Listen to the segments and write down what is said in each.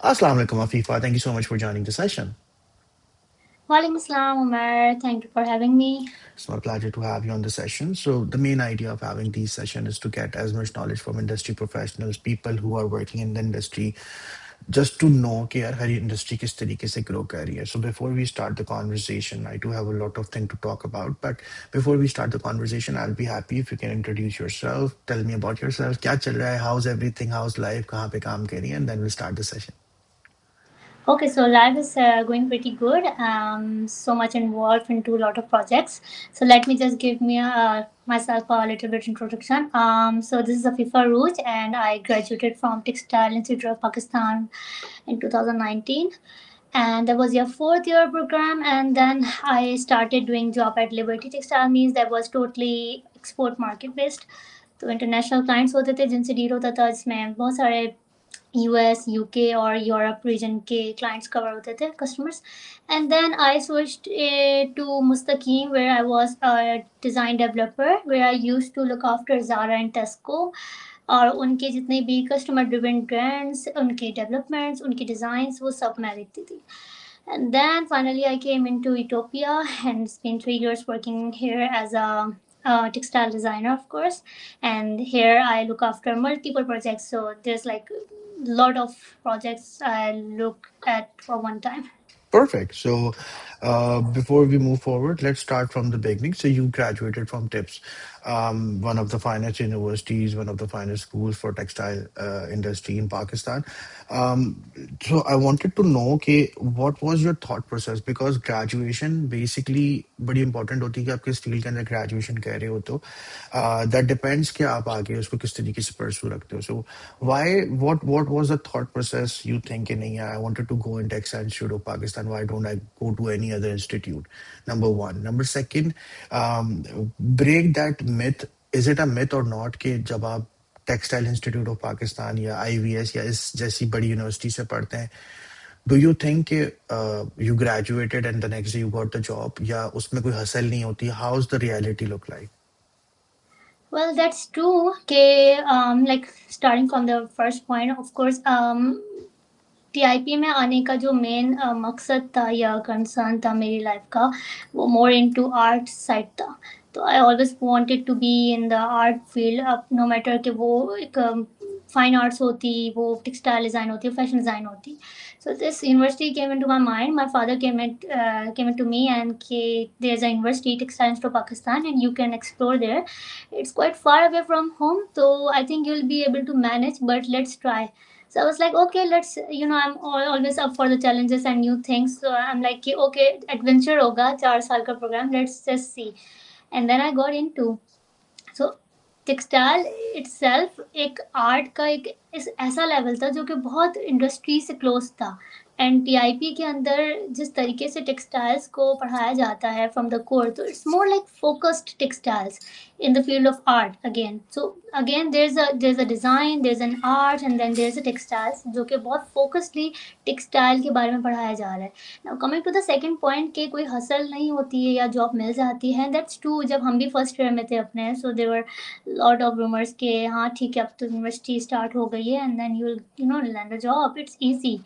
Assalamu alaikum, Afifa. Thank you so much for joining the session. Walaikum Assalam, Umar. Thank you for having me. It's my pleasure to have you on the session. So, the main idea of having these sessions is to get as much knowledge from industry professionals, people who are working in the industry, just to know कि यार हर industry किस तरीके से grow कर रही है. So, before we start the conversation, I do have a lot of things to talk about. But before we start the conversation, I'll be happy if you can introduce yourself, tell me about yourself, क्या चल रहा है, how's everything, how's life, कहाँ पे काम कर रही है, and then we'll start the session. Okay, so life is going pretty good. So much involved into a lot of projects. So let me just give me myself a little bit introduction. So this is Afifa Rouge, and I graduated from Textile Institute of Pakistan in 2019. And that was your fourth year program, and then I started doing job at Liberty Textile. Means that was totally export market based. तो international clients होते थे जिनसे deal होता था, जिसमें बहुत सारे US UK और यूरोप रीजन के क्लाइंट्स कवर होते थे customers. And then I switched to Mustaqeem where I was a design developer where I used to look after Zara and Tesco और उनके जितने भी कस्टमर ड्रिवन ब्रांड्स, उनके डेवलपमेंट्स, उनके डिज़ाइंस, वो सब मैं देखती थी. And then finally, I came into Ethiopia and spent 3 years working here as a textile designer, of course. And here I look after multiple projects. So there's like a lot of projects I look at for one time. Perfect. So, before we move forward, let's start from the beginning. So, you graduated from TIPS, one of the finest universities, one of the finest schools for textile industry in Pakistan. Um, so, I wanted to know, okay, what was your thought process? Because graduation basically बड़ी important होती है कि आप किस field के अंदर graduation कर रहे हो तो that depends कि आप आगे उसको किस तरीके से pursue रखते हो. So why what was the thought process you think कि नहीं I wanted to go in Textile Institute of Pakistan, why don't I go to any other institute? Number one. Number second, break that myth. Is it a myth or not कि जब आप textile institute of Pakistan या IVS या इस जैसी बड़ी university से पढ़ते हैं, do you think you graduated and the next day you got the job, या उसमें कोई हसल नहीं होती? How is the reality look like? Well, that's true. Okay, like starting from the first point, of course, TIP में आने का जो main मकसद था या कंसर्न था मेरी लाइफ का, वो मोर इनटू आर्ट साइड था. तो I always wanted to be in the art field, अब नो मैटर कि वो एक फाइन आर्ट्स होती, वो टेक्सटाइल डिज़ाइन होती, फैशन डिज़ाइन होती. So this university came into my mind. My father came into me and there's a university, Textile Institute of Pakistan, and you can explore there. It's quite far away from home, so I think you'll be able to manage. But let's try. So I was like, okay, let's. I'm always up for the challenges and new things. So I'm like, okay, adventure hoga, 4 साल का program. Let's just see. And then I got into. So textile itself एक art का एक ऐसा level था जो कि बहुत इंडस्ट्री से क्लोज था. एंड टीआईपी के अंदर जिस तरीके से टेक्सटाइल्स को पढ़ाया जाता है फ्रॉम द कोर, तो it's more like focused textiles in the field of art again. So again there is a design, there is an art and then there is a textiles जो कि बहुत फोकसली textile के बारे में पढ़ाया जा रहा है. Now coming to the second point कि कोई हसल नहीं होती है या जॉब मिल जाती है, दैट्स ट्रू. जब हम भी फर्स्ट ईयर में थे अपने, सो देवर लॉट ऑफ रूमर्स के हाँ ठीक है अब तो यूनिवर्सिटी स्टार्ट हो गई है and then you land a job, it's easy.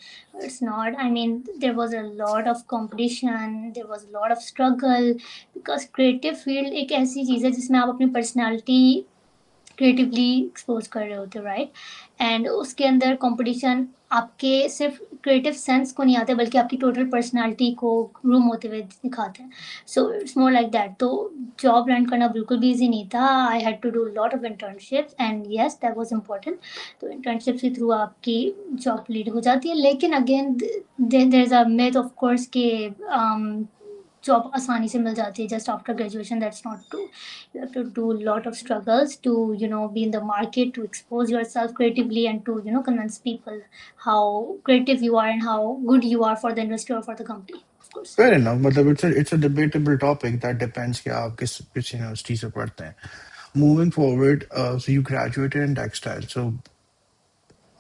It's not. I mean there was a lot of competition, there was a lot of struggle, because creative field एक ऐसी चीज़ है जिसमें आप अपनी पर्सनैलिटी क्रिएटिवली एक्सपोज कर रहे होते हो, राइट. एंड उसके अंदर कंपटीशन आपके सिर्फ क्रिएटिव सेंस को नहीं आते बल्कि आपकी टोटल पर्सनालिटी को ग्रूम होते हुए दिखाते हैं. So it's more like that. तो जॉब लैंड करना बिल्कुल भी ईजी नहीं था. I had to do lot of internships and yes that was important. तो इंटर्नशिप के थ्रू आपकी जॉब लीड हो जाती है, लेकिन again there is a myth of course के जॉब आसानी से मिल जाती है just after graduation. That's not true. You have to do a lot of struggles to be in the market, to expose yourself creatively, and to convince people how creative you are and how good you are for the industry or for the company, of course. Fair enough. मतलब it's a debatable topic that depends कि आप किस university से पढ़ते हैं. Moving forward, so you graduated in textile. So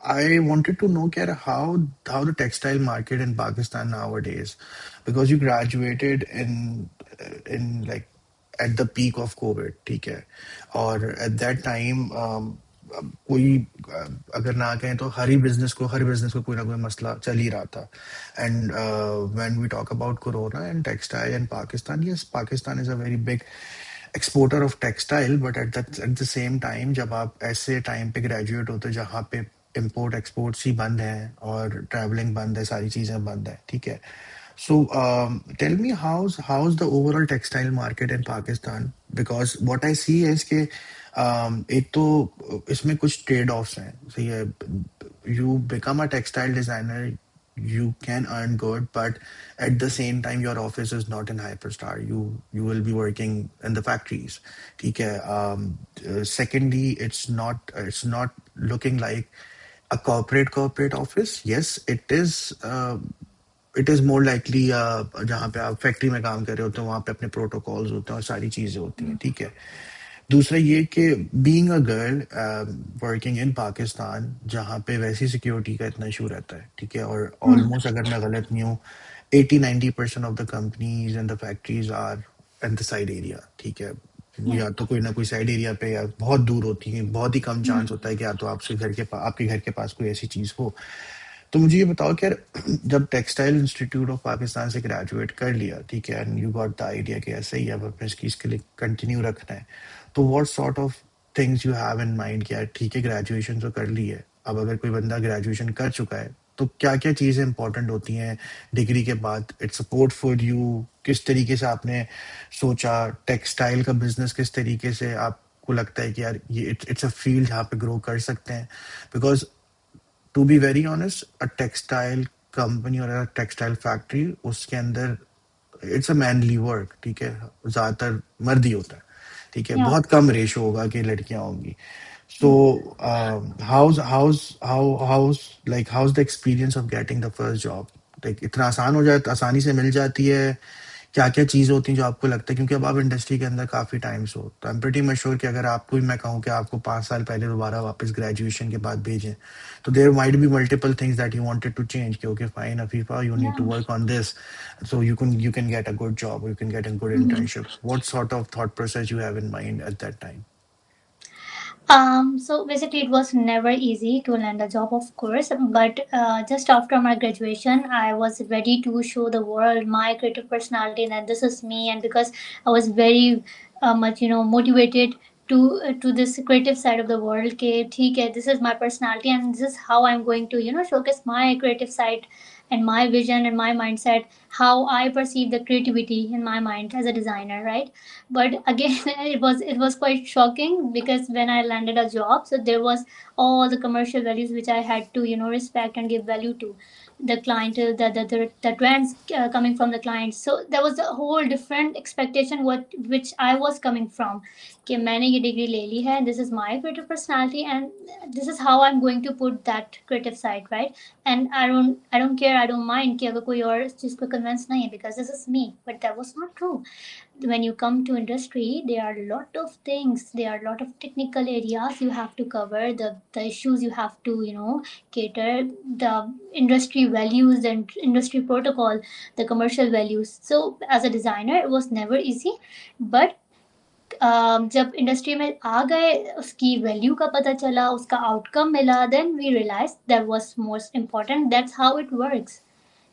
I wanted to know Kiara, how the textile market in Pakistan nowadays, because you graduated in like at the peak of COVID, ठीक है, or at that time, कोई अगर ना कहें तो हर business को कोई ना कोई मसला चल ही रहा था. And when we talk about corona and textile in Pakistan, yes, Pakistan is a very big exporter of textile, but at the same time जब आप ऐसे टाइम पे ग्रेजुएट होते हो जहाँ पे इम्पोर्ट एक्सपोर्ट्स ही बंद है और ट्रैवलिंग बंद है, सारी चीज़ें बंद है, ठीक है. So tell me, how's the overall textile market in Pakistan? Because what I see is कि एक तो इसमें कुछ trade offs हैं. सही है, you become a textile designer, you can earn good, but at the same time your office is not in hyperstar. You will be working in the factories. ठीक है. Secondly, it's not looking like a corporate office. Yes, it is. It is more likely जहाँ पे आप factory में काम कर रहे होते हो वहाँ पे अपने प्रोटोकॉल्स होते हैं और सारी चीज़ें होती हैं, ठीक है. दूसरा ये कि being a girl working in Pakistan जहाँ पे वैसी सिक्योरिटी का इतना इशू रहता है, ठीक है, और ऑलमोस्ट अगर मैं गलत नहीं हूँ 80-90% of the companies and the factories are in the side area, ठीक है. वो Yeah. या तो कोई ना कोई साइड एरिया पे या बहुत दूर होती है, बहुत ही कम चांस होता है कि या तो आपके घर के पास कोई ऐसी चीज़ हो. तो मुझे ये बताओ कि यार जब टेक्सटाइल इंस्टीट्यूट ऑफ पाकिस्तान से ग्रेजुएट कर लिया, ठीक है, and you got the idea कि ऐसे ही अब अपने इसकी इसके लिए कंटिन्यू रखना है, तो what sort of things you have in mind कि यार ठीक है ग्रेजुएशन तो कर ली है, अब अगर कोई बंदा ग्रेजुएशन कर चुका है तो क्या क्या चीज़ें इंपॉर्टेंट होती हैं डिग्री के बाद, इट्स अ पोर्टफोलियो, किस तरीके से आपने सोचा टेक्सटाइल का बिजनेस, किस तरीके से आपको लगता है कि यार ये इट्स अ फील्ड जहाँ पे ग्रो कर सकते हैं. Because to be very honest, a textile company और अ टेक्सटाइल फैक्ट्री उसके अंदर इट्स अ मैनली वर्क, ठीक है, ज्यादातर मर्द ही होता है, ठीक है, Yeah. बहुत कम रेशो होगा कि लड़कियां होंगी. So how's the experience of getting the first job, like इतना आसान हो जाता, आसानी से मिल जाती है, क्या क्या चीज़ें होती हैं जो आपको लगता है, क्योंकि अब आप इंडस्ट्री के अंदर काफ़ी टाइम से हो, तो I am pretty much sure कि अगर आपको भी मैं कहूँ कि आपको 5 साल पहले दोबारा वापस ग्रेजुएशन के बाद भेजें तो there might be multiple things that you wanted to change कि okay fine Afifa you need to Yeah. Work on this so you can get a good job or you can get a good internship. What sort of thought process you have in mind at that time? So basically, it was never easy to land a job, of course. But just after my graduation, I was ready to show the world my creative personality, and that this is me. And because I was very much, motivated to this creative side of the world, okay, this is my personality, and this is how I'm going to, showcase my creative side and my vision and my mindset, how I perceive the creativity in my mind as a designer, right? But again, it was quite shocking because when I landed a job, so there was all the commercial values which I had to respect and give value to the client, the trends coming from the client. So there was a whole different expectation what which I was coming from कि मैंने ये degree ले ली है, this is my creative personality and this is how I'm going to put that creative side, right? And I don't care, I don't mind कि अगर कोई और इस चीज़ को convince नहीं है, because this is me. But that was not true. When you come to industry, there are a lot of things, there are a lot of technical areas you have to cover, the issues you have to cater, the industry values and industry protocol, the commercial values. So as a designer it was never easy. But जब industry में आ गए, उसकी value का पता चला, उसका outcome मिला, then we realize that was most important, that's how it works.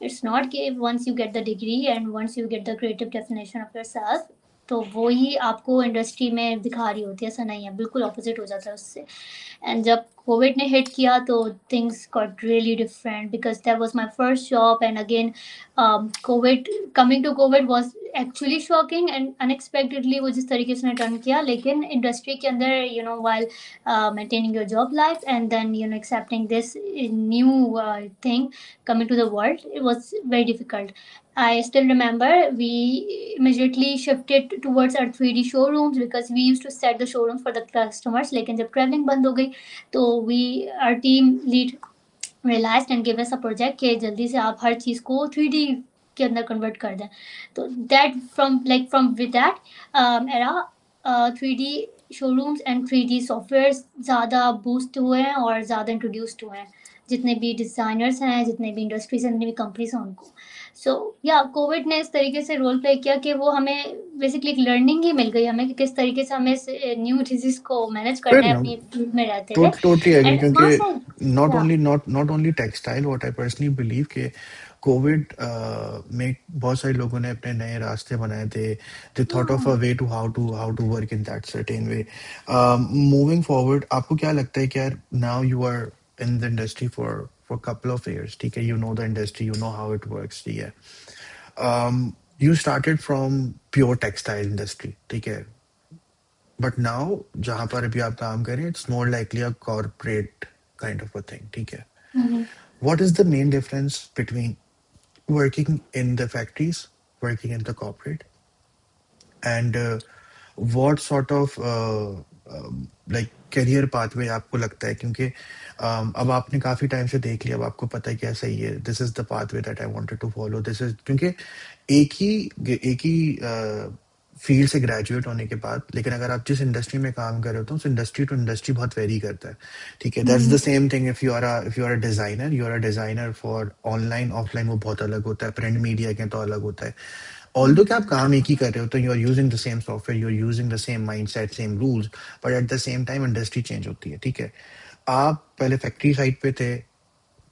It's not कि once you get the degree and once you get the creative definition of yourself तो वो ही आपको इंडस्ट्री में दिखा रही होती है, ऐसा नहीं है, बिल्कुल ऑपोजिट हो जाता है उससे. एंड जब कोविड ने हिट किया तो things got really different because that was my first job. And again COVID, coming to COVID was actually shocking and unexpectedly वो जिस तरीके से टर्न किया. लेकिन इंडस्ट्री के अंदर while maintaining your job life and then accepting this new thing coming to the world, it was very difficult. I still remember we immediately shifted towards our 3D showrooms because we used to set the showrooms for the customers. लेकिन जब traveling बंद हो गई तो we, our team lead realized and gave us a project कि जल्दी से आप हर चीज़ को 3D के अंदर कन्वर्ट कर दें. तो that from with that era, 3D showrooms and 3D software ज़्यादा बूस्ट हुए हैं और ज़्यादा इंट्रोड्यूस्ड हुए हैं. जितने भी डिज़ाइनर्स हैं, जितने भी इंडस्ट्रीज़ हैं, जितनी भी कंपनीज़ हैं उनको। सो या कोविड ने इस तरीके से रोल प्ले किया कि वो हमें बेसिकली एक लर्निंग ही मिल गई हमें कि किस तरीके से हमें इस न्यू डिज़ीज़ को मैनेज करना फिर है ना, अपनी फील्ड में रहते हुए। टोटली एग्री, एंड वहाँ क्योंकि से या not only textile, what I personally believe कि कोविड में बहुत सारे लोगों ने अपने नए रास्ते बनाए थे, they thought of a hmm, way to how to work in that certain way. Moving forward, आपको क्या लगता है कि यार now you are in the industry for couple of years, ठीक है, you know the industry, you know how it works, ठीक है, you started from pure textile industry, ठीक है, बट नाउ जहां पर अभी आप काम करें, it's more likely a corporate kind of a thing, ठीक है, हुँ, हुँ, what is the main difference between working in the factories, working in the corporate, and what sort of like career pathway आपको लगता है, क्योंकि अब आपने काफी टाइम से देख लिया, अब आपको पता है क्या सही है, this is the pathway that I wanted to follow, this is, क्योंकि एक ही फील्ड से ग्रेजुएट होने के बाद, लेकिन अगर आप जिस इंडस्ट्री में काम कर रहे हो तो उस इंडस्ट्री टू इंडस्ट्री बहुत वेरी करता है, ठीक है, that's the hmm, same thing, if you are a designer, you are a designer for online offline, वो बहुत अलग होता है, प्रिंट मीडिया के तो अलग होता है, ऑल्दो कि आप काम एक ही कर रहे हो, तो you are using the same software, you are using the same mindset, same rules, but at the same time industry change होती है, ठीक है, आप पहले फैक्ट्री साइड पे थे,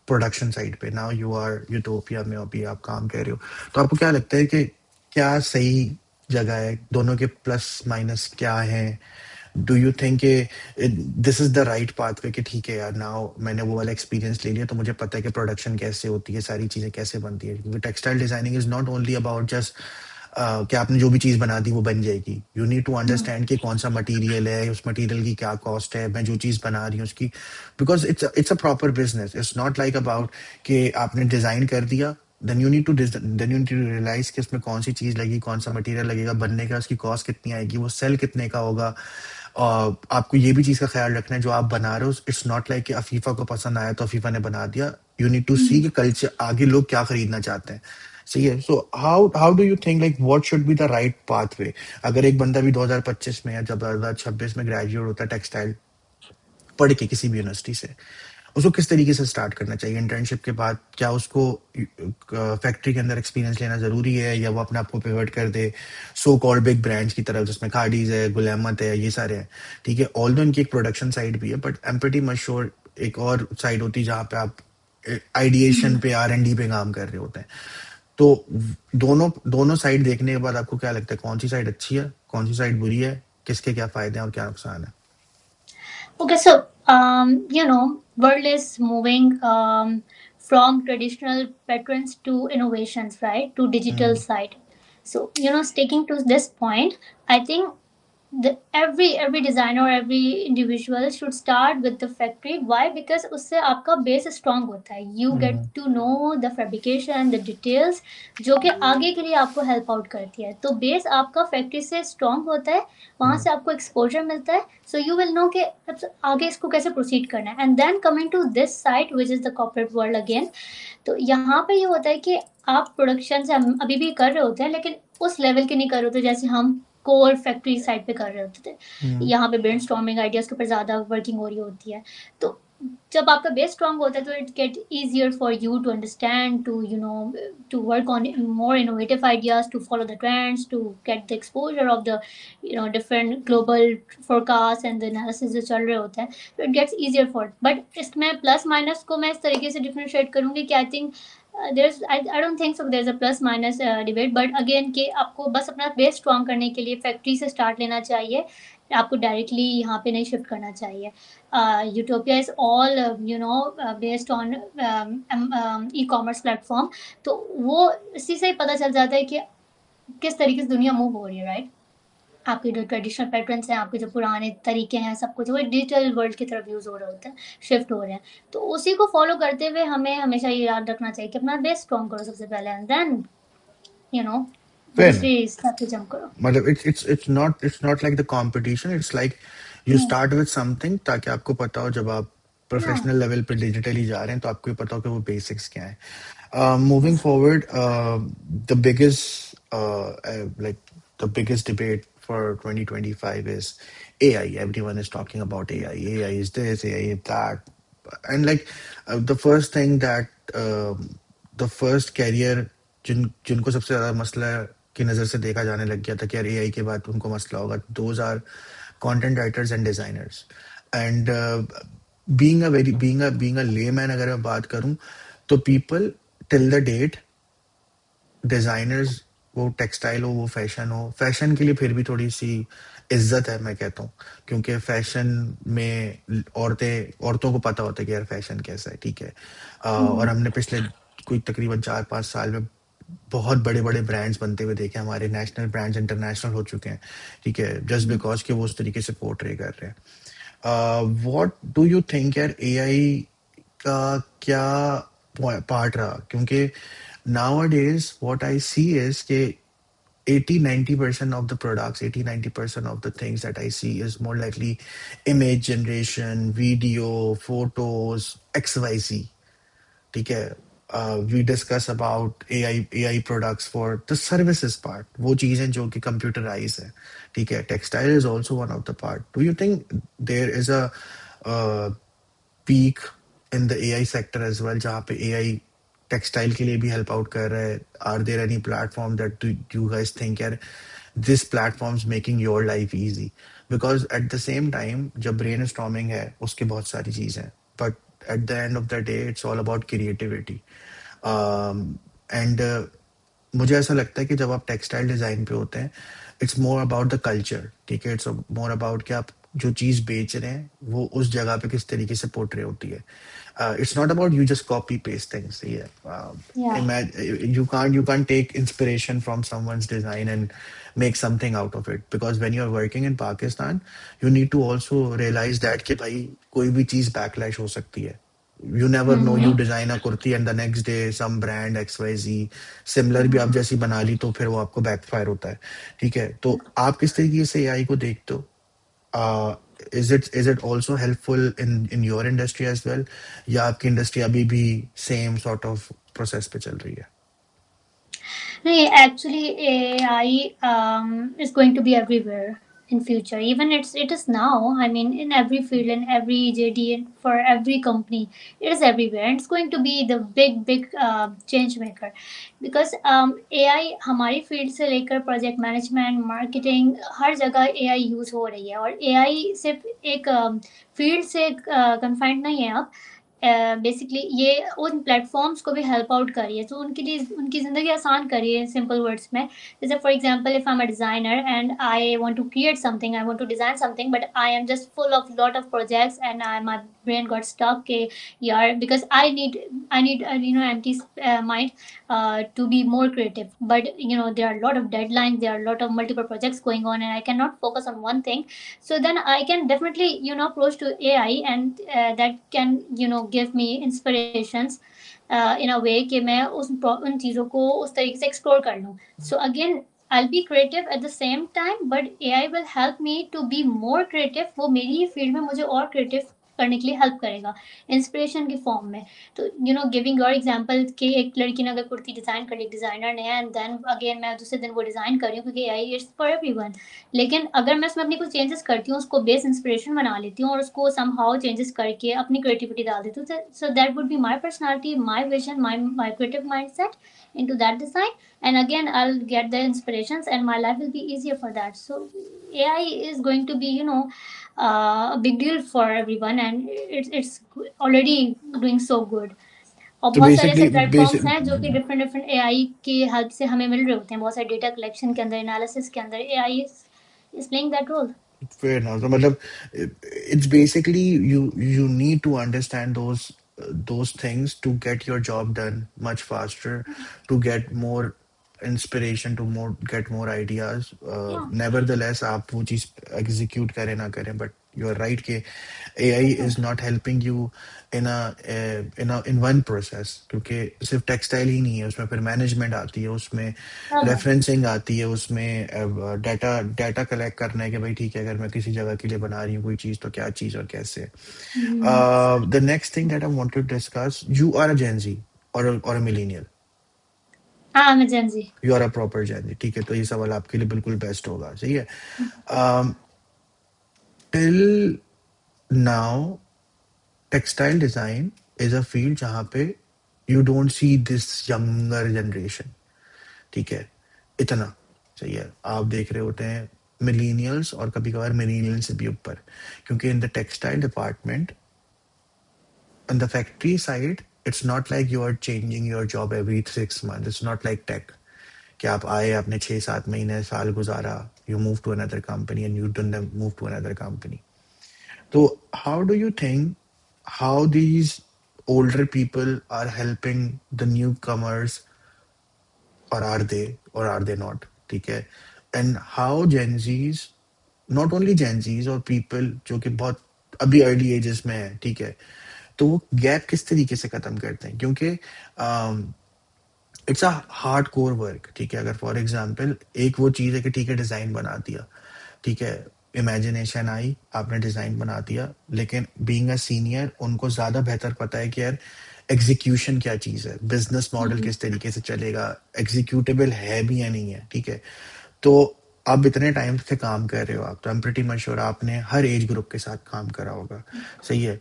प्रोडक्शन साइड पे, नाउ यू आर यूटोपिया में, अभी आप काम कर रहे हो, तो आपको क्या लगता है कि क्या सही जगह है, दोनों के प्लस माइनस क्या है, do you think this is the right pathway, कि ठीक है यार, नाउ मैंने वो वाला एक्सपीरियंस ले लिया, तो मुझे पता है कि प्रोडक्शन कैसे होती है, सारी चीजें कैसे बनती है, क्योंकि textile designing is not only about just कि आपने जो भी चीज बना दी वो बन जाएगी, you need to hmm, understand कि कौन सा मटेरियल है, उस मटेरियल की क्या कॉस्ट है, मैं जो चीज बना रही हूँ उसकी, because it's a proper business, it's not like about कि आपने डिजाइन कर दिया, then you need to realise कि उसमें कौन सी चीज लगेगी, कौन सा मटेरियल लगेगा बनने का, उसकी कॉस्ट कितनी आएगी, वो सेल कितने का होगा, और आपको ये भी चीज का ख्याल रखना है जो आप बना रहे हो, इट्स नॉट लाइक कि अफीफा को पसंद आया तो अफीफा ने बना दिया, यू नीड टू सी हुँ। कि कल्चर आगे लोग क्या खरीदना चाहते हैं, सही है, so how do you think like what should be the right pathway, अगर एक बंदा भी 2025 में या जब 2026 में ग्रेजुएट होता है टेक्सटाइल पढ़ के किसी भी यूनिवर्सिटी से, उसको किस तरीके से स्टार्ट करना चाहिए इंटर्नशिप के बाद, क्या उसको फैक्ट्री के अंदर एक्सपीरियंस लेना जरूरी है, या वो अपने आप को पिवट कर दे सो कॉल्ड बिग ब्रांड्स की तरफ, जिसमें खाडीज है, गुलामत है, ये सारे हैं, ठीक है, ऑल्दो इनकी एक प्रोडक्शन साइड भी है, but I am pretty much sure एक और साइड होती है जहाँ पे आप आइडिएशन पे, R&D पे काम कर रहे होते हैं, तो दोनों दोनों साइड देखने के बाद आपको क्या लगता है, कौन सी साइड अच्छी है, कौन सी साइड बुरी है, किसके क्या फायदे हैं और क्या नुकसान है? Okay, so world is moving from traditional patterns to innovations, right? To digital hmm, side. So sticking to this point, I think every designer, every individual should start with the factory. Why? Because उससे आपका base strong होता है. You get hmm, to know the fabrication, the details, जो कि आगे के लिए आपको help out करती है. तो base आपका factory से strong होता है. वहाँ हम्म, से आपको exposure मिलता है. So you will know कि आगे इसको कैसे proceed करना है. And then coming to this side, which is the corporate world again. तो यहाँ पे ये होता है कि आप प्रोडक्शन से अभी भी कर रहे होते हैं, लेकिन उस लेवल के नहीं कर रहे होते जैसे हम कोर फैक्ट्री साइड पे कर रहे होते थे. हम्म, यहाँ पे ब्रेन स्टॉर्मिंग आइडियाज के ऊपर ज़्यादा वर्किंग हो रही होती है. तो जब आपका बेस स्ट्रांग होता है तो it get easier for you to understand, to to work on more innovative ideas, to follow the trends, to get the exposure of the different global forecasts and the analysis जो चल रहे होते हैं. तो it gets easier for, but इसमें plus minus को मैं इस तरीके से डिफरेंशिएट करूंगी कि I think I don't think so there's a plus minus debate, but again कि आपको बस अपना बेस स्ट्रॉन्ग करने के लिए फैक्ट्री से स्टार्ट लेना चाहिए. आपको डायरेक्टली यहाँ पे नहीं शिफ्ट करना चाहिए. Utopia is all based on e commerce platform. तो वो इसी से ही पता चल जाता है कि किस तरीके से दुनिया मूव हो रही है, राइट? आपके जो ट्रेडिशनल पैटर्न्स हैं, आपके जो पुराने तरीके हैं, सब कुछ वो डिजिटल वर्ल्ड की तरफ यूज़ हो रहे होते हैं, शिफ्ट हो रहे हैं. तो उसी को फॉलो करते हुए हमें हमेशा ये याद रखना चाहिए कि अपना बेस स्ट्रॉन्ग करो सबसे पहले, एंड देन यू नो फिर दूसरी स्टेप पे जंप करो. मतलब it's not like the competition, it's like you hmm, start with something, ताकि आपको पता हो जब आप या प्रोफेशनल लेवल पे डिजिटली जा रहे हैं तो आपको ये पता हो कि वो बेसिक्स क्या है, moving forward, the biggest like the biggest debate for 2025 is AI. Everyone is talking about AI. AI is this, AI is that. and like the first thing that the first career जिनको सबसे ज्यादा मसला की नजर से देखा जाने लग गया था कि यार एआई के बाद उनको मसला होगा, those are content writers and designers. And being a layman अगर मैं बात करूं, तो people till the date, designers, वो टेक्सटाइल हो वो फैशन हो, फैशन के लिए फिर भी थोड़ी सी इज्जत है मैं कहता हूँ, क्योंकि फैशन में औरतों को पता होता है कि यार फैशन कैसा है, ठीक है. और हमने पिछले कोई तकरीबन 4-5 साल में बहुत बड़े बड़े ब्रांड्स बनते हुए देखे हैं, हमारे नेशनल ब्रांड्स इंटरनेशनल हो चुके हैं, ठीक है, जस्ट बिकॉज कि वो उस तरीके से पोर्ट्रे कर रहे हैं. व्हाट डू यू थिंक यार एआई का क्या पार्ट रहा, क्योंकि nowadays what I see is कि 80-90% of the products, 80-90% of the things that I see is more likely image generation, video, photos, XYZ. ठीक है. We discuss about AI products for the services part. वो चीजें जो कि computerized है. ठीक है. Textile is also one of the part. Do you think there is a uh, peak in the AI sector as well, जहाँ पे AI textile के लिए भी हेल्प आउट कर रहा है? Are there any platform that you guys think यार this platforms making your life easy? Because at the same time जब ब्रेन स्टॉर्मिंग है उसकी बहुत सारी चीज़ें हैं, but at the end of the day it's all about creativity. And मुझे ऐसा लगता है कि जब आप टेक्सटाइल डिजाइन पे होते हैं, it's more about the culture, ठीक है, इट्स मोर अबाउट कि आप जो चीज बेच रहे हैं वो उस जगह पे किस तरीके से पोर्ट्रे होती है. It's not about you just copy paste things. Yeah, Yeah. you can't take inspiration from someone's design and make something out of it, because when you're working in Pakistan, you need to also realize that कि भाई कोई भी चीज backlash हो सकती है. You never know, you design a kurti and the next day some brand XYZ similar भी आप जैसी बना ली तो फिर वो आपको backfire होता है, ठीक है. तो आप किस तरीके से AI को देखते हो? uh, is it also helpful in your industry as well, या आपकी इंडस्ट्री अभी भी सेम सॉर्ट ऑफ प्रोसेस पे चल रही है? No, actually, AI is going to be everywhere in future. Even it is now. I mean, in every field, in every JD, and for every company, it is everywhere, and it's going to be the big change maker. Because AI हमारी field से लेकर project management, marketing, हर जगह AI use हो रही है. और AI सिर्फ एक फील्ड से कन्फाइंड नहीं है अब. बेसिकली ये उन प्लेटफॉर्म्स को भी हेल्प आउट करी है, तो उनके लिए उनकी ज़िंदगी आसान करी है सिंपल वर्ड्स में. जैसे for example, if I am a designer and I want to create something, I want to design something, but I am just full of lot of projects and I my brain got stuck के यार, because I need empty mind to be more creative, but there are a lot of deadlines, there are a lot of multiple projects going on, and I cannot focus on one thing. So then I can definitely approach to AI, and that can give me inspirations in a way कि मैं उन चीज़ों को उस तरीके से explore कर लूँ. So again, I'll be creative at the same time, but AI will help me to be more creative. वो मेरी ही फील्ड में मुझे और क्रिएटिव करने के लिए हेल्प करेगा इंस्पिरेशन की फॉर्म में. तो गिविंग योर एग्जांपल कि एक लड़की ने अगर कुर्ती डिज़ाइन कर ली डिज़ाइनर ने, एंड देन अगेन मैं दूसरे दिन वो डिज़ाइन कर रही हूँ क्योंकि AI इट्स फॉर एवरीवन. लेकिन अगर मैं उसमें अपनी कुछ चेंजेस करती हूँ, उसको बेस इंस्पिरेशन बना लेती हूँ और उसको समहाउ चेंजेस करके अपनी क्रिएटिविटी डाल देती हूँ, so that would be my personality, my vision, my creative mind set into that design, and again I'll get the inspirations and my life will be easier for that. So AI is going to be a big deal for everyone, and it's already doing so good. और तो बहुत सारे ऐसे basically platforms basic हैं जो कि different different AI की help से हमें मिल रहे होते हैं. बहुत सारे डेटा कलेक्शन के अंदर, एनालिसिस के अंदर AI is playing that role. fair enough. तो मतलब it's basically you need to understand those things to get your job done much faster, to get more inspiration, to more get more ideas. Yeah. Nevertheless, आप वो चीज execute करें ना करें, but you are right कि AI is not helping you in one process, क्योंकि सिर्फ textile ही नहीं है, उसमें फिर मैनेजमेंट आती है, उसमें सब है. रेफरेंसिंग आती है, उसमें डाटा डाटा कलेक्ट करना है कि भाई ठीक है, अगर मैं किसी जगह के लिए बना रही हूँ कोई चीज़ तो क्या चीज़ और कैसे. The next thing that I want to discuss, you are a Gen Z और अ मिलेनियल? हाँ, मैं जेंजी. यू आर अ प्रॉपर जेंजी, ठीक है, तो ये सवाल आपके लिए बिल्कुल बेस्ट होगा, सही है. Till now textile design is a field जहाँ पे you don't see this younger generation, ठीक है, इतना सही है। आप देख रहे होते हैं मिलीनियल्स और कभी कभार मिलीनियल्स से भी ऊपर, क्योंकि in the textile department, on the factory side, it's not like you are changing your job every 6 months. It's not like tech कि आप आए, आपने 6-7 महीने साल गुजारा, you move to another company and you don't move to another company. So how do you think how these older people are helping the newcomers, or are they not, ठीक है, and how Gen Zs, not only Gen Zs और people जो कि बहुत अभी early ages में है, ठीक है, तो वो गैप किस तरीके से खत्म करते हैं, क्योंकि it's a hard core work, ठीक है। अगर फॉर एग्जांपल एक वो चीज़ है कि ठीक है डिज़ाइन बना दिया, ठीक है, इमेजिनेशन आई, आपने डिज़ाइन बना दिया, लेकिन बीइंग अ सीनियर उनको ज़्यादा बेहतर पता है कि यार एग्जीक्यूशन क्या चीज़ है, बिजनेस मॉडल हम्म। किस तरीके से चलेगा, एग्जीक्यूटेबल है भी या नहीं है, ठीक है। तो अब इतने टाइम से काम कर रहे हो आप, तो I am pretty much sure आपने हर एज ग्रुप के साथ काम करा होगा, सही है।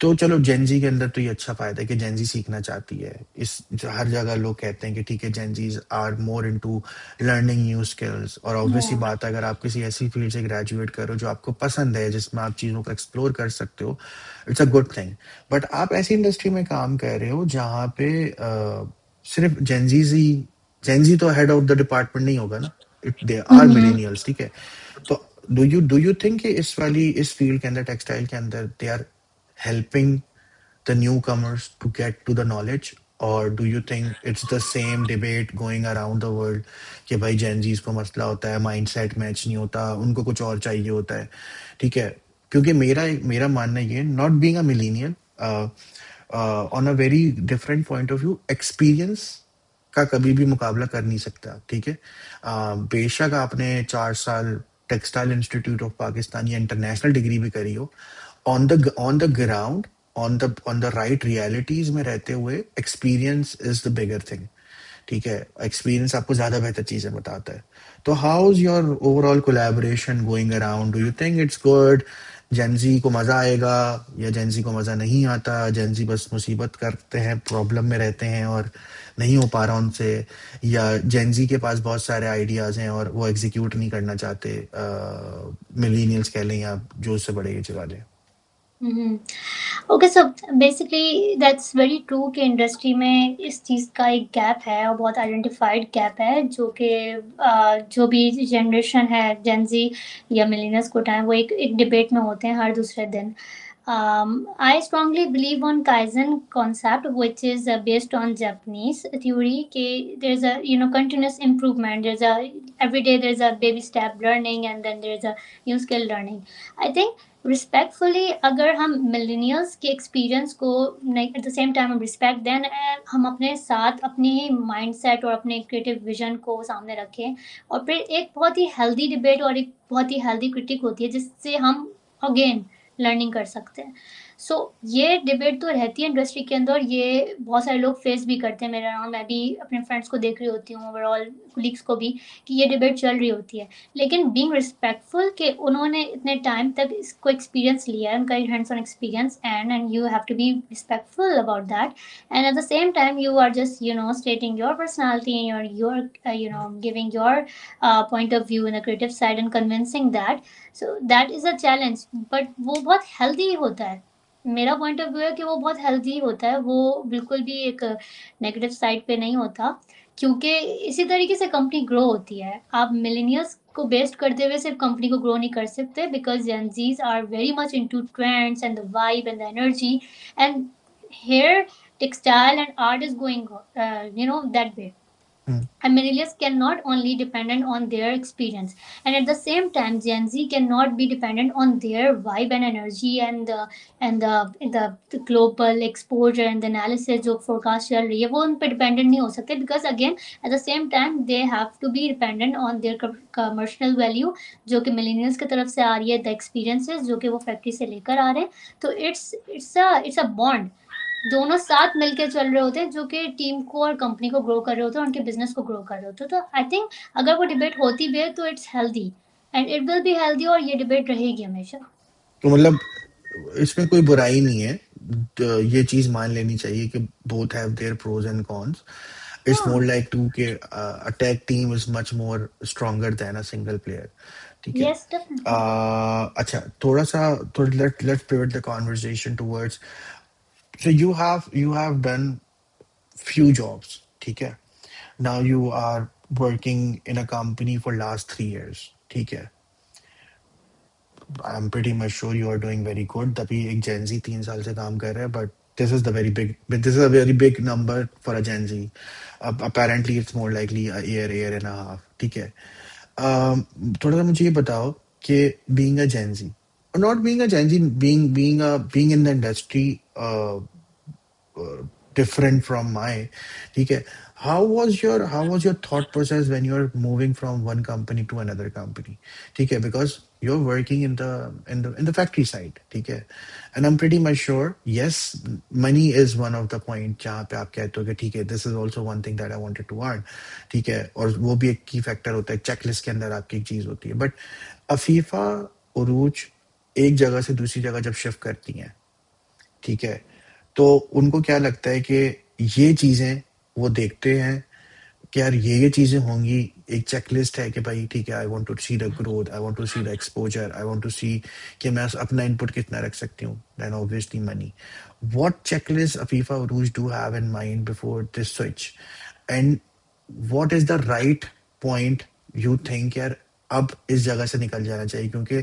तो चलो जेनजी के अंदर तो ये अच्छा फायदा है कि जेनजी सीखना चाहती है, इस हर जगह लोग कहते हैं कि ठीक है Gen Zs are more into learning new skills, और ऑब्वियसली Yeah. बात है अगर आप किसी ऐसी फील्ड से ग्रेजुएट करो जो आपको पसंद है, जिसमें आप चीज़ों को एक्सप्लोर कर सकते हो, it's a good thing. But आप ऐसी इंडस्ट्री में काम कर रहे हो जहाँ पे सिर्फ जेनजीज ही, जेनजी तो हेड ऑफ द डिपार्टमेंट नहीं होगा ना, it they are Mm-hmm. Millennials, ठीक है। तो डू यू थिंक कि इस फील्ड के अंदर, टेक्सटाइल के अंदर, they are helping the newcomers to get to the knowledge, or do you think it's the same debate going around the world कि भाई जेनजीज को मसला होता है, माइंडसेट मैच नहीं होता, उनको कुछ और चाहिए होता है, ठीक है। क्योंकि मेरा मेरा मानना ये, not being a millennial, on a very different point of view, experience का कभी भी मुकाबला कर नहीं सकता, ठीक है। बेशक आपने 4 साल टेक्सटाइल इंस्टीट्यूट ऑफ पाकिस्तान या इंटरनेशनल डिग्री भी करी हो, on the ground, on the right realities में रहते हुए, experience is the bigger thing, ठीक है। एक्सपीरियंस आपको ज्यादा बेहतर चीजें बताता है। तो how is your overall collaboration going around, do you think it's good, Gen Z को मजा आएगा या जेंजी को मजा नहीं आता, जेंजी बस मुसीबत करते हैं, प्रॉब्लम में रहते हैं और नहीं हो पा रहा उनसे, या जेंजी के पास बहुत सारे आइडियाज हैं और वो एग्जीक्यूट नहीं करना चाहते, मिलीनियल्स कह लें या जो उससे बड़े एज वाले। Hmm. Okay, so basically that's very true कि इंडस्ट्री में इस चीज़ का एक गैप है और बहुत आइडेंटिफाइड गैप है, जो कि जो भी जनरेशन है, जेंजी या मिलीनियर्स को टाइम, वो एक डिबेट में होते हैं हर दूसरे दिन. I strongly believe on Kaizen concept, which is based on Japanese theory. कि there's a continuous improvement. There's a every day there's a baby step learning, and then there's a new skill learning. I think respectfully अगर हम millennials के experience को eight the same time हम respect then, हम अपने साथ अपनी mind set और अपने क्रिएटिव विजन को सामने रखें, और फिर एक बहुत ही हेल्दी डिबेट और एक बहुत ही हेल्दी क्रिटिक होती है जिससे हम अगेन लर्निंग कर सकते हैं. सो ये डिबेट तो रहती है इंडस्ट्री के अंदर, ये बहुत सारे लोग फेस भी करते हैं मेरे अराउंड. मैं भी अपने फ्रेंड्स को देख रही होती हूँ, ओवरऑल कुलीग्स को भी, कि ये डिबेट चल रही होती है. लेकिन बीइंग रिस्पेक्टफुल कि उन्होंने इतने टाइम तक इसको एक्सपीरियंस लिया है, उनका hands on experience, and you have to be respectful about that. And at the same time you are just stating your personality and your giving your point of view in a creative side and convincing that. So that is a challenge, but वो बहुत healthy होता है. मेरा point of view है कि वो बहुत healthy होता है, वो बिल्कुल भी एक नेगेटिव साइड पे नहीं होता, क्योंकि इसी तरीके से कंपनी ग्रो होती है. आप मिलेनियल्स को बेस्ड करते हुए सिर्फ कंपनी को ग्रो नहीं कर सकते, because Gen Zs are very much into trends and the vibe and the energy, and here textile and art is going that way. Hmm. And millennials cannot only dependent on their experience, and at the same time Gen Z cannot be dependent on their vibe and energy, and the global exposure and the analysis जो forecast चल रही है वो उन पे dependent नहीं हो सकते, because again at the same time they have to be dependent on their commercial value, जो कि millennials की तरफ से आ रही है, the experiences जो कि वो फैक्ट्री से लेकर आ रहे हैं. तो it's a bond, दोनों साथ मिलके चल रहे होते हैं, जो कि टीम को और कंपनी को ग्रो कर रहे होते हैं, उनके बिजनेस को ग्रो कर रहे होते हैं. तो आई थिंक अगर वो डिबेट होती भी है तो it's healthy, and it will be healthy, और ये डिबेट रहेगी हमेशा. तो मतलब इसमें कोई बुराई नहीं है, ये चीज मान लेनी चाहिए कि both have their pros and cons. It's हाँ. more like टू के a tag team is much more stronger than a single player. ठीक है. Yes, definitely. अच्छा, थोड़ा सा, थोड़ा let's pivot the conversation towards, so you have done few jobs. ठीक है. Now you are working in a company for last 3 years. ठीक है. I'm pretty much sure you are doing very good. तभी एक Gen Z 3 साल से काम कर रहा है, but this is a very big number for a Gen Z. Apparently it's more likely a year and a half. ठीक है. थोड़ा सा मुझे ये बताओ कि being a Gen Z, or not being a Gen Z, being in the industry, different from my, okay, how was your thought process when you're moving from one company to another company, okay, because you're working in the factory side, okay, and I'm pretty much sure, yes, money is one of the point जहाँ पे आप कहते हो कि ठीक है, this is also one thing that I wanted to earn, ठीक है, और वो भी एक key factor होता है, checklist के अंदर आपकी एक चीज होती है, but अफीफा, उरूज एक जगह से दूसरी जगह जब शिफ्ट करती हैं, ठीक है, तो उनको क्या लगता है कि ये चीजें वो देखते हैं कि यार ये चीजें होंगी, एक चेकलिस्ट है कि भाई ठीक है, I want to see the growth, I want to see the exposure, I want to see कि मैं अपना इनपुट कितना रख सकती हूँ, then obviously money. What checklist Afifa Urooj do have in mind before this switch, and what is the right point you think यार अब इस जगह से निकल जाना चाहिए, क्योंकि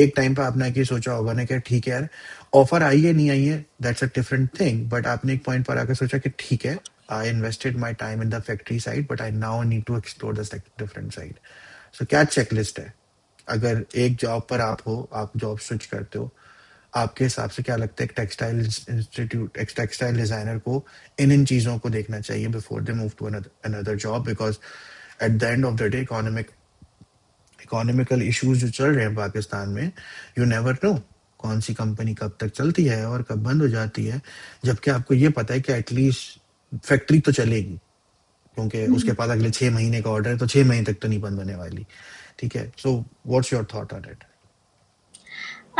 एक टाइम पे आपने आके सोचा होगा ना कि ठीक है यार, ऑफर आई है नहीं आई है, that's a different thing, but आपने एक पॉइंट पर आकर सोचा कि ठीक है, I invested my time in the factory side, but I now need to explore the different side. So क्या चेकलिस्ट है, अगर एक जॉब पर आप हो, आप जॉब स्विच करते हो, आपके हिसाब से क्या लगता है एक टेक्सटाइल इंस्टीट्यूट, एक टेक्सटाइल डिजाइनर को इन इन चीजों को देखना चाहिए before they move to another job, because at the end of the day economical issues जो चल रहे हैं पाकिस्तान में, यू नेवर नो कौन सी कंपनी कब तक चलती है और कब बंद हो जाती है, जबकि आपको ये पता है कि एटलीस्ट फैक्ट्री तो चलेगी, क्योंकि उसके पास अगले 6 महीने का ऑर्डर है, तो 6 महीने तक तो नहीं बंद होने वाली. ठीक है. So what's your thought on it?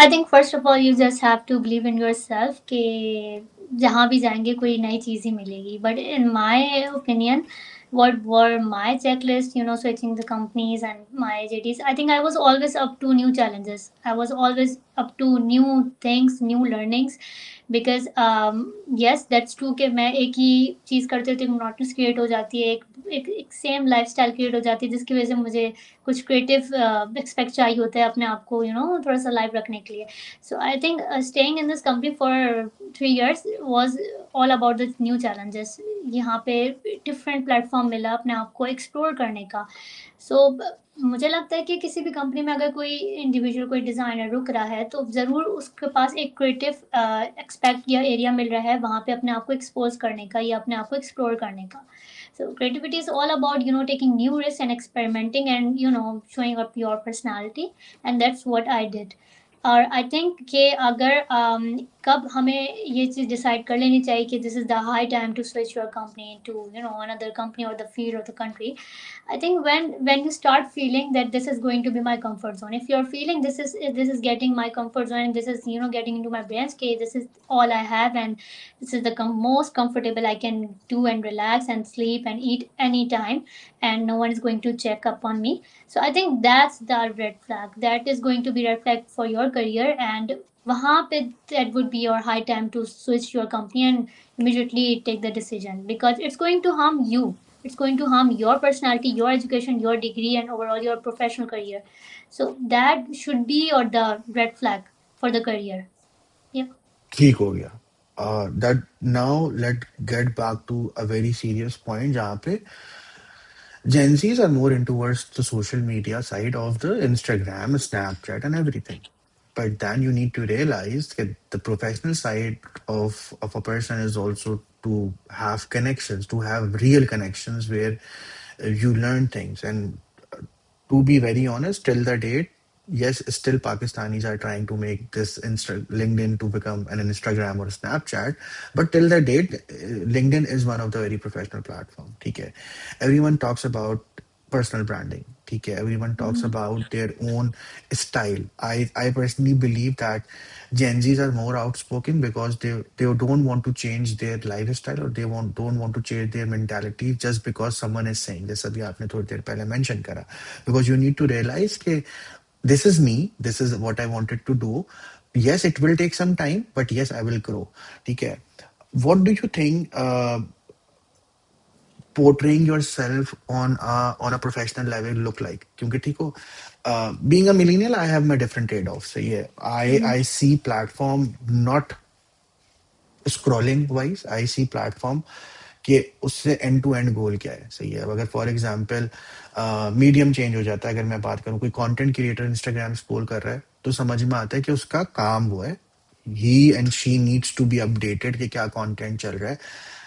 I think first of all you just have to believe in yourself कि जहाँ भी जाएंगे कोई नई चीज़ ही मिलेगी. But in my opinion, what were my checklist, switching the companies and my JDs, I think I was always up to new challenges. I was always up to new things, new learnings. Because yes that's true कि मैं एक ही चीज़ करते होते monotonous create हो जाती है, एक same life style create हो जाती है, जिसकी वजह से मुझे कुछ क्रिएटिव एक्सपेक्ट चाहिए होता है अपने आप को थोड़ा सा लाइव रखने के लिए. So I think staying in this company for 3 years was all about the new challenges. यहाँ पे डिफरेंट प्लेटफॉर्म मिला अपने आप को एक्सप्लोर करने का. सो मुझे लगता है कि किसी भी कंपनी में अगर कोई इंडिविजुअल, कोई डिज़ाइनर रुक रहा है, तो ज़रूर उसके पास एक क्रिएटिव एक्सपेक्ट या एरिया मिल रहा है वहाँ पे अपने आप को एक्सपोज करने का या अपने आप को एक्सप्लोर करने का. So creativity is all about taking new risks and experimenting and showing up your personality, and that's what I did. और आई थिंक कि अगर कब हमें ये चीज़ डिसाइड कर लेनी चाहिए कि this is the high time to switch your company to another company और the field of the country. I think when you start feeling that this is going to be my comfort zone, if you're feeling this is getting my comfort zone, and this is getting into my brain, okay, this is all I have, and this is the most comfortable I can do and relax and sleep and eat anytime, and no one is going to check up on me. So I think that's the red flag. That is going to be red flag for your career, and वहाँ पे that would be your high time to switch your company and immediately take the decision, because it's going to harm you. It's going to harm your personality, your education, your degree, and overall your professional career. So that should be or the red flag for the career. Yeah. ठीक हो गया. That now let get back to a very serious point जहाँ पे Gen Zs are more in towards the social media side of the Instagram, Snapchat, and everything. But then you need to realize that the professional side of a person is also to have connections, to have real connections where you learn things. And to be very honest, till the date, yes, still Pakistanis are trying to make this LinkedIn to become an Instagram or Snapchat. But till the date, LinkedIn is one of the very professional platform. Okay, everyone talks about personal branding. ठीक है, everyone talks about their own style. I personally believe that Gen Zs are more outspoken because they don't want to change their lifestyle, or they don't want to change their mentality just because someone is saying. जैसा भी आपने थोड़ी देर पहले mention करा, because you need to realize कि this is me, this is what I wanted to do. Yes, it will take some time, but yes, I will grow. ठीक है. What do you think portraying yourself on a professional level look like? क्योंकि ठीक हो, being a millennial, I have my different trade-offs. So yeah, I see platform not scrolling wise, I see platform कि उससे and to and गोल क्या है। सही है, अगर फॉर एग्जांपल मीडियम चेंज हो जाता है, अगर मैं बात करूं कोई कंटेंट क्रिएटर इंस्टाग्राम स्क्रॉल कर रहा है, तो समझ में आता है कि उसका काम वो है, he and she needs to be updated कि क्या कंटेंट चल रहा है।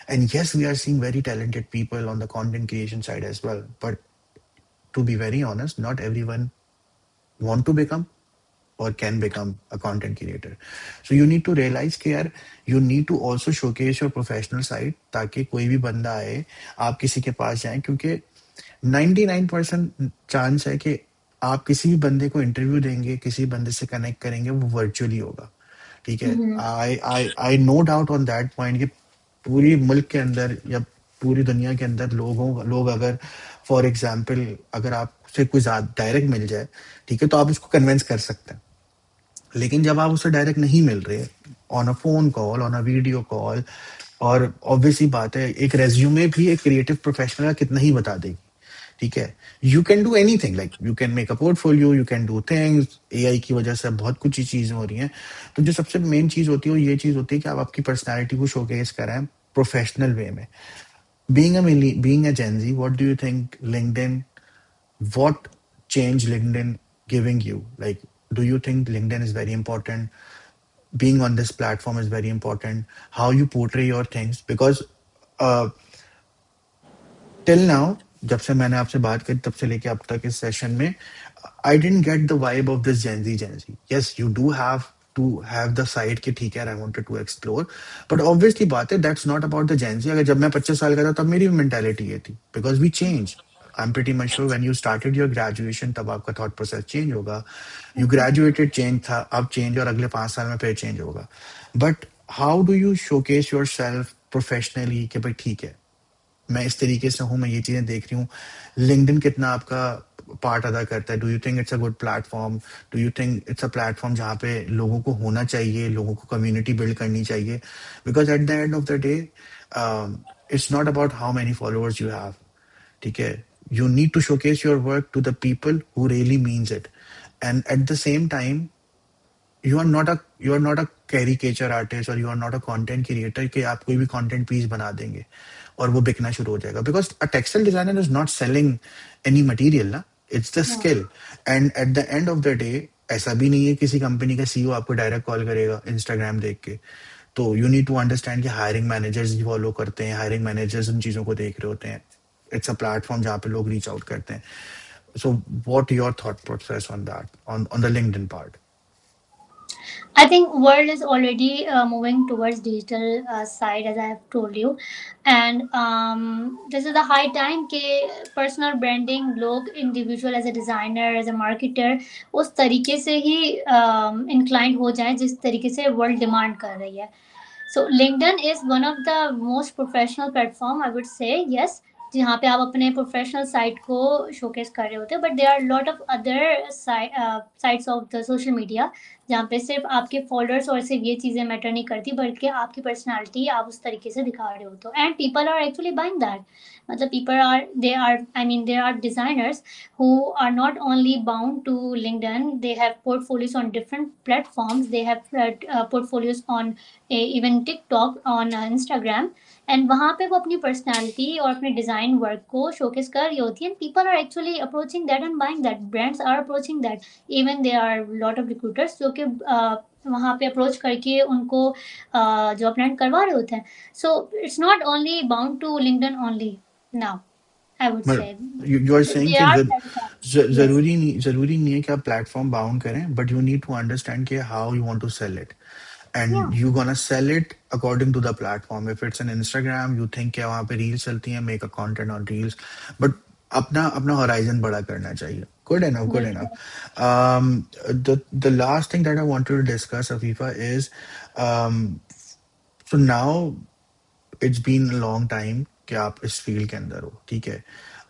And yes, we are seeing very talented people on the content creation side as well, but to be very honest, not everyone want to become or can become a content creator. So you need to realize कि यार you need to also showcase your professional side, ताकि कोई भी बंदा आए, आप किसी के पास जाएं, क्योंकि 99% चांस है कि आप किसी भी बंदे को इंटरव्यू देंगे, किसी बंदे से कनेक्ट करेंगे, वो वर्चुअली होगा। ठीक है, I know doubt on that point कि पूरी मुल्क के अंदर या पूरी दुनिया के अंदर लोग अगर फॉर एग्जाम्पल अगर आपसे कोई डायरेक्ट मिल जाए, ठीक है, तो आप उसको कन्विंस कर सकते हैं। लेकिन जब आप उससे डायरेक्ट नहीं मिल रहे, on a phone call, on a video call, और ऑब्वियसली बात है, एक रेज्यूमे भी एक क्रिएटिव प्रोफेशनल का कितना ही बता देगी। ठीक है, you can do anything, like you can make a portfolio, you can do things, AI की वजह से बहुत कुछ ही चीजें हो रही हैं। तो जो सबसे मेन चीज होती है वो ये चीज होती है कि आप आपकी पर्सनैलिटी को शोकेस कराएं प्रोफेशनल वे में। Being a Gen Z, what do you think LinkedIn, what change LinkedIn giving you? Like, do you think LinkedIn is very important? Being on this platform is very important. How you portray your things, because uh, till now, जब से मैंने आपसे बात करी तब से लेके अब तक इस सेशन में, I didn't get the vibe of this Gen Z. Yes, you do have to have the side कि ठीक है, I wanted to explore, but obviously बात है, that's not about the Gen Z. अगर जब मैं 25 साल का था तब मेरी मेंटालिटी ये थी, because we change. I'm pretty much sure when you started your graduation तब आपका thought process change होगा, you graduated change था, अब change, और अगले 5 साल में फिर change होगा। But how do you showcase yourself professionally कि भाई ठीक है, मैं इस तरीके से हूँ, मैं ये चीजें देख रही हूँ। लिंक्डइन कितना आपका पार्ट अदा करता है? Do you think it's a good platform? Do you think it's a platform जहाँ पे लोगों को होना चाहिए, लोगों को कम्युनिटी बिल्ड करनी चाहिए? Because at the end of the day it's not about how many followers you have. ठीक है, you need to showcase your work to the people who really means it, and at the same time you are not a caricature artist, और you are not a content creator कि आप कोई भी content piece बना देंगे और वो बिकना शुरू हो जाएगा। Because a textile designer is not selling any material ना, it's the skill. And at the end of the day ऐसा भी नहीं है किसी कंपनी का सीईओ आपको डायरेक्ट कॉल करेगा इंस्टाग्राम देख के। तो यू नीड टू अंडरस्टैंड कि हायरिंग मैनेजर्स ही फॉलो करते हैं, हायरिंग मैनेजर्स उन चीजों को देख रहे होते हैं। इट्स अ प्लेटफॉर्म जहाँ पे लोग रीच आउट करते हैं। So what your thought process on that, on the LinkedIn part? I think world is already moving towards digital side, as I have told you, and this is the high time के personal branding लोग individual as a designer, as a marketer उस तरीके से ही inclined हो जाए जिस तरीके से world demand कर रही है. So LinkedIn is one of the most professional platform, I would say, yes, जहाँ पे आप अपने प्रोफेशनल साइट को शोकेस कर रहे होते हैं, but there are lot of other sites of the social media जहाँ पे सिर्फ आपके फॉलोअर्स और सिर्फ ये चीज़ें मैटर नहीं करती, बल्कि आपकी पर्सनालिटी आप उस तरीके से दिखा रहे हो, तो and people are actually buying that. मतलब people are they are I mean there are designers who are not only bound to LinkedIn, they have portfolios on different platforms. They have portfolios on even TikTok, on Instagram, and वहाँ पे वो अपनी personality और अपने design work को showcase कर रही होती है, and people are actually approaching that and buying that. Brands are approaching that. Even there are lot of recruiters जो कि वहाँ पे अप्रोच करके उनको जॉब लैंड करवा रहे होते हैं. So it's not only bound to LinkedIn only now, I would say. You are saying there कि आर प्लेटफॉर्म्स. यस. जरूरी नहीं है कि आप प्लेटफॉर्म बाउंड करें, but you need to understand कि how you want to sell it, या. And you gonna sell it according to the platform. If it's an Instagram, you think कि वहाँ पे रील्स चलती हैं, make a content on reels, but अपना अपना horizon बड़ा करना चाहिए. Good enough, good enough. बिल्कुल. The last thing that I wanted to discuss, Afifa, is um, so now it's been long time कि आप इस फील्ड के अंदर हो, ठीक है?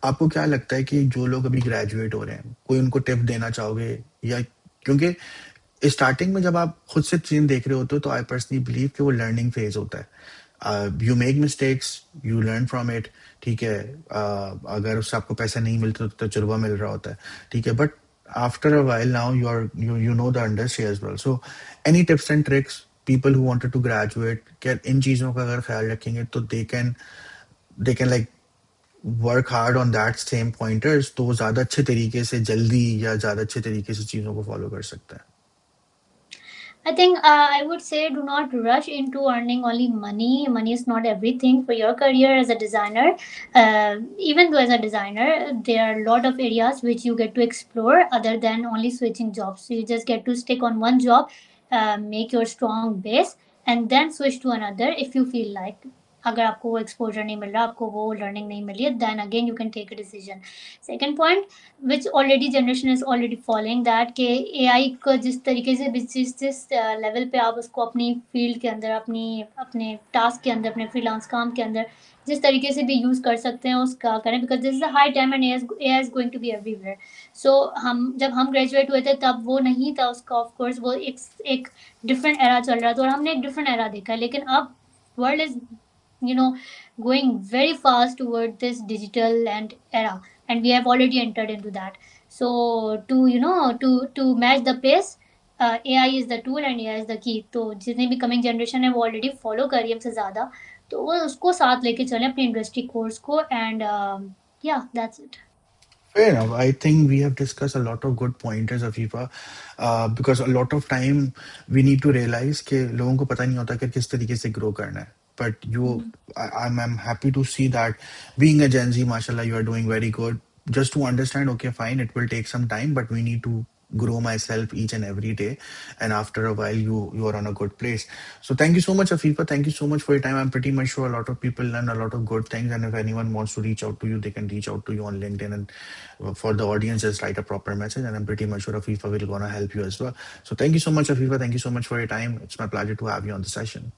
आपको क्या लगता है कि जो लोग अभी ग्रेजुएट हो रहे हैं, कोई उनको टिप देना चाहोगे? या क्योंकि स्टार्टिंग में जब आप खुद से चीज़ देख रहे होते हो तो आई पर्सनली बिलीव कि वो लर्निंग फेज होता है. You make mistakes, you learn from it, ठीक है? अगर उससे आपको पैसा नहीं मिलता तो तजुर्बा मिल रहा होता है, ठीक है? But after a while now you know the industry as well, so any tips and tricks people who wanted to graduate, क्या इन चीज़ों का अगर ख्याल रखेंगे तो they can like work hard on that same pointers, तो वो ज़्यादा अच्छे तरीके से जल्दी या ज़्यादा अच्छे तरीके से चीज़ों को फॉलो कर सकते हैं? I think I would say do not rush into earning only money. Money is not everything for your career as a designer. Even though as a designer, there are a lot of areas which you get to explore other than only switching jobs. So you just get to stick on one job, make your strong base, and then switch to another if you feel like. अगर आपको वो exposure नहीं मिल रहा, आपको वो learning नहीं मिली है, then again you can take a decision. Second point, which already generation is already following that कि एआई को जिस तरीके से जिस लेवल पे आप उसको अपनी फील्ड के अंदर, अपनी अपने टास्क के अंदर, अपने फ्रीलांस काम के अंदर जिस तरीके से भी यूज़ कर सकते हैं उसका करें, because this is a high time and AI is going to be everywhere. So हम जब हम ग्रेजुएट हुए थे तब वो नहीं था उसका, ऑफ कोर्स वो एक डिफरेंट एरा चल रहा था और हमने एक डिफरेंट एरा देखा है, लेकिन अब world is you know going very fast toward this digital and era, and we have already entered into that. So to to match the pace, AI is the tool and AI is the key. तो जितनी भी coming generation है वो already follow कर रही है हमसे ज़्यादा, तो वो उसको साथ लेके चलें अपनी इंडस्ट्री कोर्स को, एंड या that's it. Fair enough. I think we have discussed a lot of good pointers, Afifa, because a lot of time we need to realize कि लोगों को पता नहीं होता कि किस तरीके से grow करना है. But I'm happy to see that being a Gen Z, mashallah, you are doing very good. Just to understand, okay, fine, it will take some time, but we need to grow myself each and every day, and after a while, you are on a good place. So thank you so much, Afifa. Thank you so much for your time. I'm pretty much sure a lot of people learn a lot of good things, and if anyone wants to reach out to you, they can reach out to you on LinkedIn, and for the audience, just write a proper message, and I'm pretty much sure Afifa will gonna help you as well. So thank you so much, Afifa. Thank you so much for your time. It's my pleasure to have you on the session.